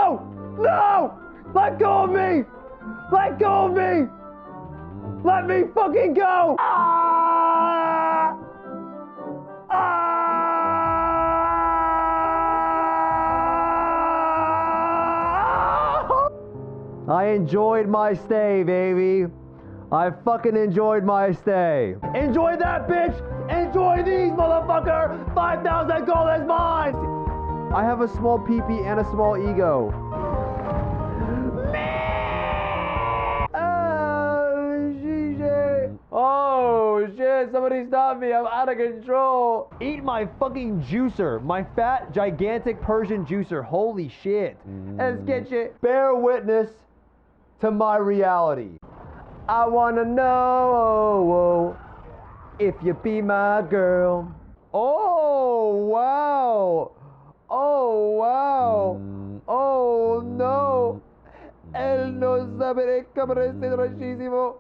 No! No! Let go of me! Let go of me! Let me fucking go! Ah! Ah! I enjoyed my stay, baby. I fucking enjoyed my stay. Enjoy that, bitch! Enjoy these, motherfucker! 5,000 gold is mine! I have a small pee-pee and a small ego. Oh shit, somebody stop me, I'm out of control. Eat my fucking juicer, my fat, gigantic Persian juicer, holy shit. Let's get you. Bear witness to my reality. I wanna know if you be my girl. Oh, wow. Oh, wow. Oh, no. Él no sabe de cabrón, es